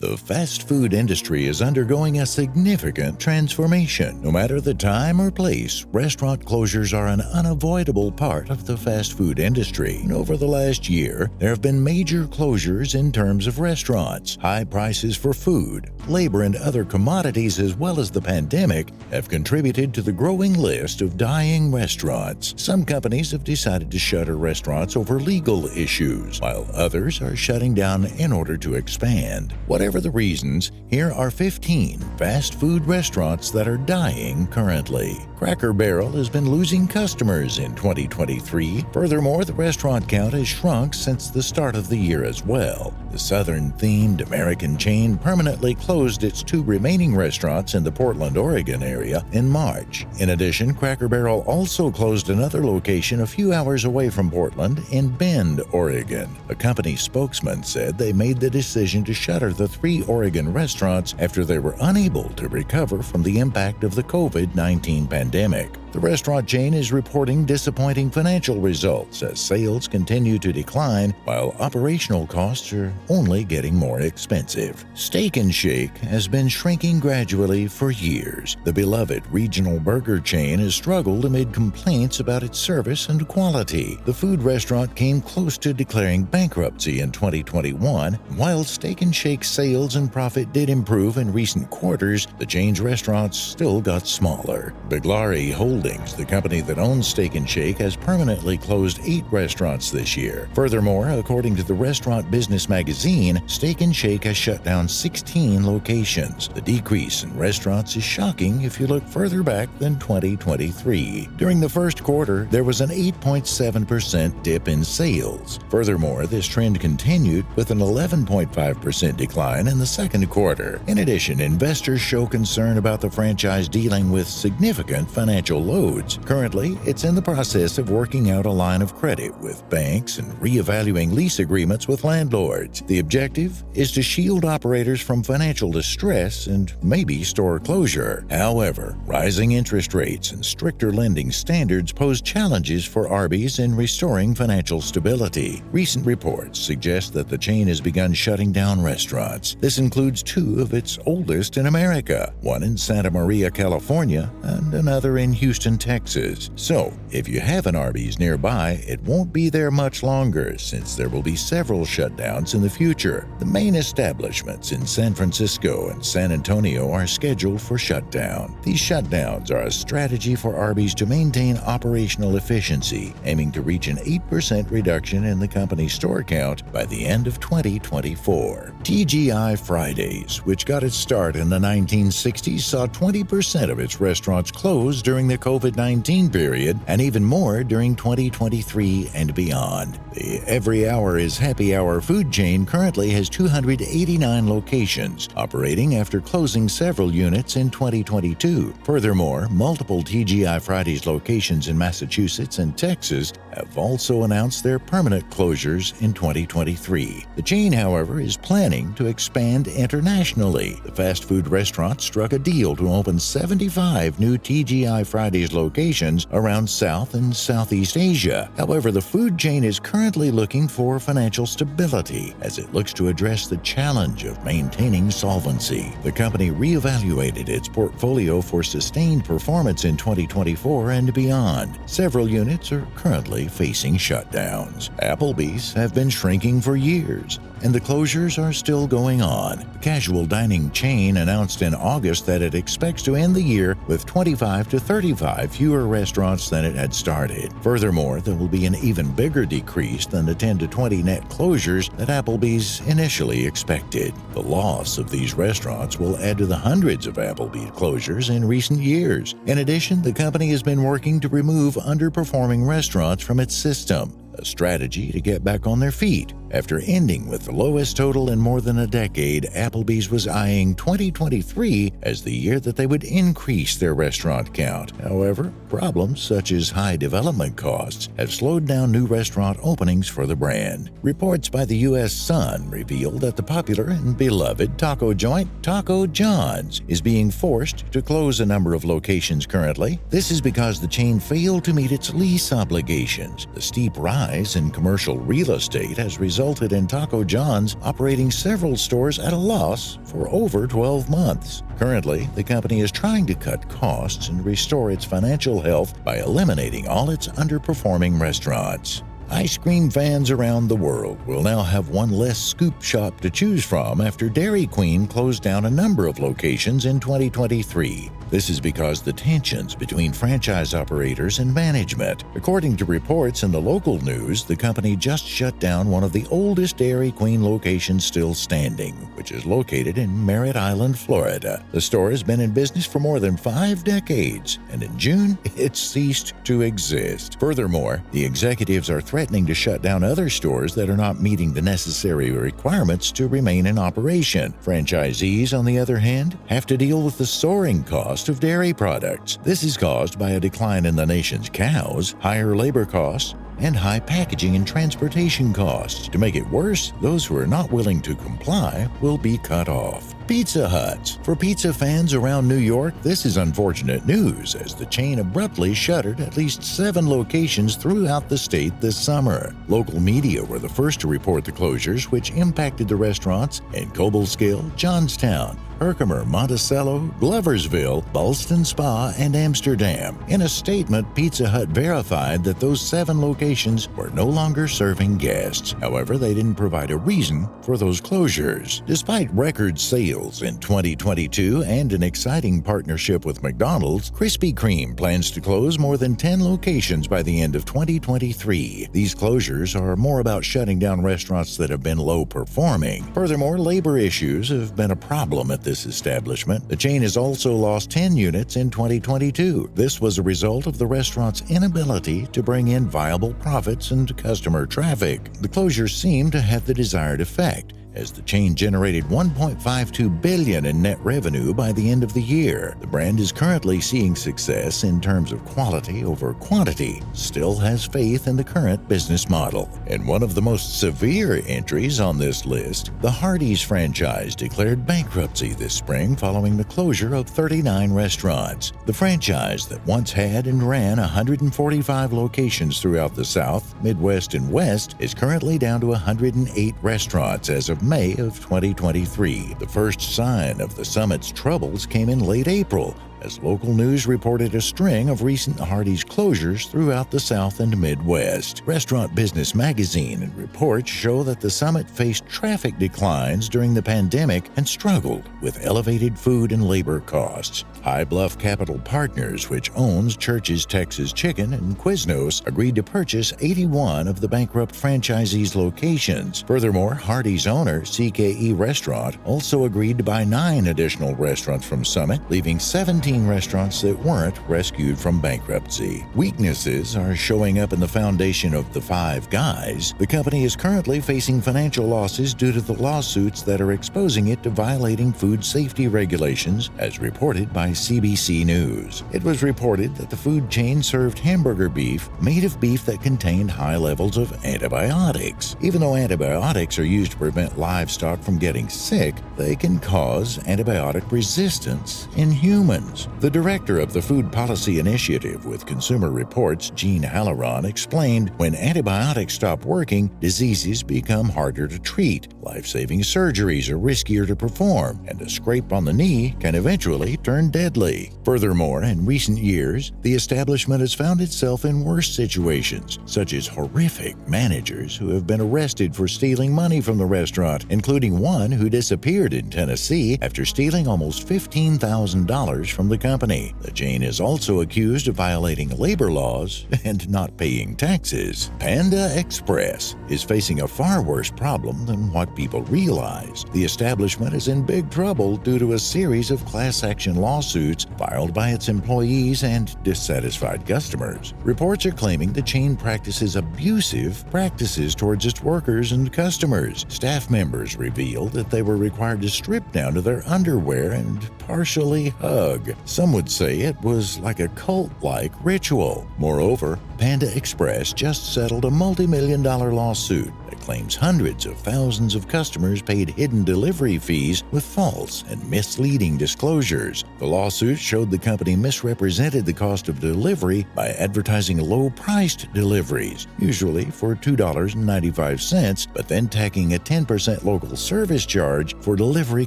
The fast food industry is undergoing a significant transformation. No matter the time or place, restaurant closures are an unavoidable part of the fast food industry. And over the last year, there have been major closures in terms of restaurants. High prices for food, labor, and other commodities, as well as the pandemic, have contributed to the growing list of dying restaurants. Some companies have decided to shutter restaurants over legal issues, while others are shutting down in order to expand. Whatever the reasons, here are 15 fast food restaurants that are dying currently. Cracker Barrel has been losing customers in 2023. Furthermore, the restaurant count has shrunk since the start of the year as well. The Southern-themed American chain permanently closed its 2 remaining restaurants in the Portland, Oregon area in March. In addition, Cracker Barrel also closed another location a few hours away from Portland in Bend, Oregon. A company spokesman said they made the decision to shutter the 3 Oregon restaurants after they were unable to recover from the impact of the COVID-19 pandemic. The restaurant chain is reporting disappointing financial results as sales continue to decline while operational costs are only getting more expensive. Steak 'n Shake has been shrinking gradually for years. The beloved regional burger chain has struggled amid complaints about its service and quality. The food restaurant came close to declaring bankruptcy in 2021. While Steak 'n Shake sales and profit did improve in recent quarters, the chain's restaurants still got smaller. Biglari Holdings, the company that owns Steak 'n Shake, has permanently closed 8 restaurants this year. Furthermore, according to the Restaurant Business magazine, Steak 'n Shake has shut down 16 locations. The decrease in restaurants is shocking if you look further back than 2023. During the first quarter, there was an 8.7% dip in sales. Furthermore, this trend continued with an 11.5% decline in the second quarter. In addition, investors show concern about the franchise dealing with significant financial loads. Currently, it's in the process of working out a line of credit with banks and reevaluating lease agreements with landlords. The objective is to shield operators from financial distress and maybe store closure. However, rising interest rates and stricter lending standards pose challenges for Arby's in restoring financial stability. Recent reports suggest that the chain has begun shutting down restaurants. This includes 2 of its oldest in America, one in Santa Maria, California, and another in Houston, Texas. So, if you have an Arby's nearby, it won't be there much longer since there will be several shutdowns in the future. The main establishments in San Francisco and San Antonio are scheduled for shutdown. These shutdowns are a strategy for Arby's to maintain operational efficiency, aiming to reach an 8% reduction in the company's store count by the end of 2024. TGI Fridays, which got its start in the 1960s, saw 20% of its restaurants close during the COVID-19 period, and even more during 2023 and beyond. The Every Hour is Happy Hour food chain currently has 289 locations, operating after closing several units in 2022. Furthermore, multiple TGI Fridays locations in Massachusetts and Texas have also announced their permanent closures in 2023. The chain, however, is planning to expand internationally. The fast food restaurant struck a deal to open 75 new TGI Fridays locations around South and Southeast Asia. However, the food chain is currently looking for financial stability as it looks to address the challenge of maintaining solvency. The company reevaluated its portfolio for sustained performance in 2024 and beyond. Several units are currently facing shutdowns. Applebee's have been shrinking for years, and the closures are still going on. The casual dining chain announced in August that it expects to end the year with 25 to 35 fewer restaurants than it had started. Furthermore, there will be an even bigger decrease than the 10 to 20 net closures that Applebee's initially expected. The loss of these restaurants will add to the hundreds of Applebee's closures in recent years. In addition, the company has been working to remove underperforming restaurants from its system, a strategy to get back on their feet. After ending with the lowest total in more than a decade, Applebee's was eyeing 2023 as the year that they would increase their restaurant count. However, problems such as high development costs have slowed down new restaurant openings for the brand. Reports by the U.S. Sun reveal that the popular and beloved taco joint Taco John's is being forced to close a number of locations currently. This is because the chain failed to meet its lease obligations. The steep rise in commercial real estate has resulted resulted in Taco John's operating several stores at a loss for over 12 months. Currently, the company is trying to cut costs and restore its financial health by eliminating all its underperforming restaurants. Ice cream fans around the world will now have one less scoop shop to choose from after Dairy Queen closed down a number of locations in 2023. This is because the tensions between franchise operators and management. According to reports in the local news, the company just shut down one of the oldest Dairy Queen locations still standing, which is located in Merritt Island, Florida. The store has been in business for more than 5 decades, and in June, it ceased to exist. Furthermore, the executives are threatening to shut down other stores that are not meeting the necessary requirements to remain in operation. Franchisees, on the other hand, have to deal with the soaring cost of dairy products. This is caused by a decline in the nation's cows, higher labor costs, and high packaging and transportation costs. To make it worse, those who are not willing to comply will be cut off. Pizza Huts. For pizza fans around New York, this is unfortunate news, as the chain abruptly shuttered at least 7 locations throughout the state this summer. Local media were the first to report the closures, which impacted the restaurants in Cobleskill, Johnstown, Herkimer, Monticello, Gloversville, Ballston Spa, and Amsterdam. In a statement, Pizza Hut verified that those 7 locations were no longer serving guests. However, they didn't provide a reason for those closures. Despite record sales in 2022 and an exciting partnership with McDonald's, Krispy Kreme plans to close more than 10 locations by the end of 2023. These closures are more about shutting down restaurants that have been low performing. Furthermore, labor issues have been a problem at this establishment. The chain has also lost 10 units in 2022. This was a result of the restaurant's inability to bring in viable profits and customer traffic. The closures seem to have the desired effect, as the chain generated $1.52 billion in net revenue by the end of the year. The brand is currently seeing success in terms of quality over quantity, still has faith in the current business model. And one of the most severe entries on this list, the Hardee's franchise declared bankruptcy this spring following the closure of 39 restaurants. The franchise that once had and ran 145 locations throughout the South, Midwest, and West is currently down to 108 restaurants as of May of 2023. The first sign of the summit's troubles came in late April, as local news reported a string of recent Hardee's closures throughout the South and Midwest. Restaurant Business Magazine and reports show that the summit faced traffic declines during the pandemic and struggled with elevated food and labor costs. High Bluff Capital Partners, which owns Church's Texas Chicken and Quiznos, agreed to purchase 81 of the bankrupt franchisees' locations. Furthermore, Hardee's owner, CKE Restaurant, also agreed to buy 9 additional restaurants from Summit, leaving 17 restaurants that weren't rescued from bankruptcy. Weaknesses are showing up in the foundation of the Five Guys. The company is currently facing financial losses due to the lawsuits that are exposing it to violating food safety regulations, as reported by CBC News. It was reported that the food chain served hamburger beef made of beef that contained high levels of antibiotics. Even though antibiotics are used to prevent livestock from getting sick, they can cause antibiotic resistance in humans. The director of the Food Policy Initiative with Consumer Reports, Jean Halloran, explained when antibiotics stop working, diseases become harder to treat, life-saving surgeries are riskier to perform, and a scrape on the knee can eventually turn deadly. Furthermore, in recent years, the establishment has found itself in worse situations, such as horrific managers who have been arrested for stealing money from the restaurant, including one who disappeared in Tennessee after stealing almost $15,000 from the company. The chain is also accused of violating labor laws and not paying taxes. Panda Express is facing a far worse problem than what people realize. The establishment is in big trouble due to a series of class action lawsuits filed by its employees and dissatisfied customers. Reports are claiming the chain practices abusive practices towards its workers and customers. Staff members revealed that they were required to strip down to their underwear and partially hug. Some would say it was like a cult-like ritual. Moreover, Panda Express just settled a multi-million-dollar lawsuit that claims hundreds of thousands of customers paid hidden delivery fees with false and misleading disclosures. The lawsuit showed the company misrepresented the cost of delivery by advertising low-priced deliveries, usually for $2.95, but then tacking a 10% local service charge for delivery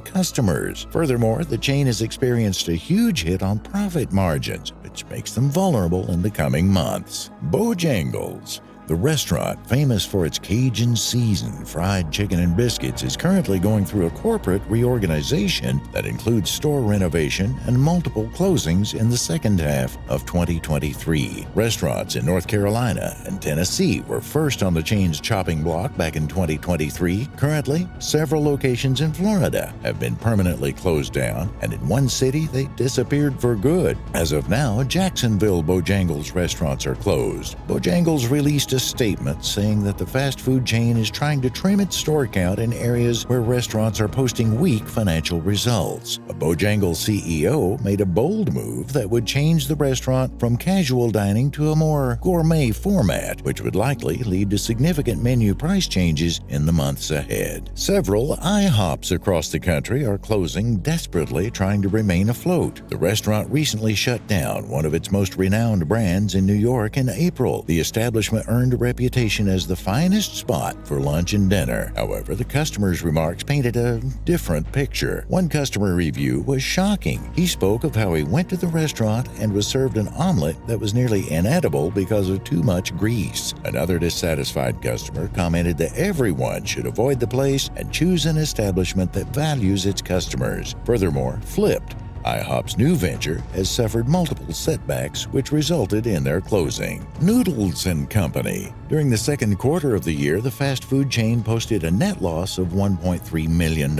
customers. Furthermore, the chain has experienced a huge hit on profit margins, which makes them vulnerable in the coming months. Bojangles. The restaurant, famous for its Cajun seasoned fried chicken and biscuits, is currently going through a corporate reorganization that includes store renovation and multiple closings in the second half of 2023. Restaurants in North Carolina and Tennessee were first on the chain's chopping block back in 2023. Currently, several locations in Florida have been permanently closed down, and in one city they disappeared for good. As of now, Jacksonville Bojangles restaurants are closed. Bojangles released a statement saying that the fast food chain is trying to trim its store count in areas where restaurants are posting weak financial results. A Bojangles CEO made a bold move that would change the restaurant from casual dining to a more gourmet format, which would likely lead to significant menu price changes in the months ahead. Several IHOPs across the country are closing, desperately trying to remain afloat. The restaurant recently shut down one of its most renowned brands in New York in April. The establishment earned a reputation as the finest spot for lunch and dinner. However, the customer's remarks painted a different picture. One customer review was shocking. He spoke of how he went to the restaurant and was served an omelet that was nearly inedible because of too much grease. Another dissatisfied customer commented that everyone should avoid the place and choose an establishment that values its customers. Furthermore, Flipped, IHOP's new venture, has suffered multiple setbacks which resulted in their closing. Noodles & Company. During the second quarter of the year, the fast food chain posted a net loss of $1.3 million.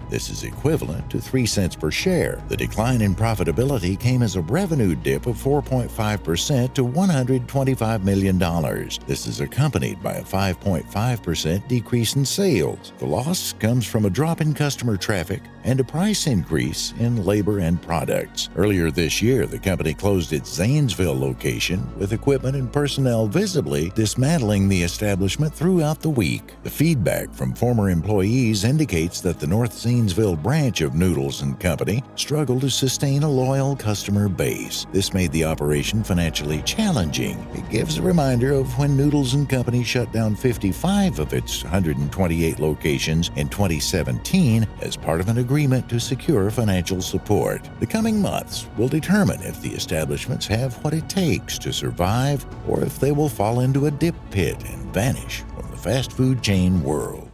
This is equivalent to 3 cents per share. The decline in profitability came as a revenue dip of 4.5% to $125 million. This is accompanied by a 5.5% decrease in sales. The loss comes from a drop in customer traffic and a price increase in labor and products. Earlier this year, the company closed its Zanesville location, with equipment and personnel visibly dismantling the establishment throughout the week. The feedback from former employees indicates that the North Zanesville branch of Noodles & Company struggled to sustain a loyal customer base. This made the operation financially challenging. It gives a reminder of when Noodles & Company shut down 55 of its 128 locations in 2017 as part of an agreement to secure financial support. The coming months will determine if the establishments have what it takes to survive or if they will fall into a dip pit and vanish from the fast food chain world.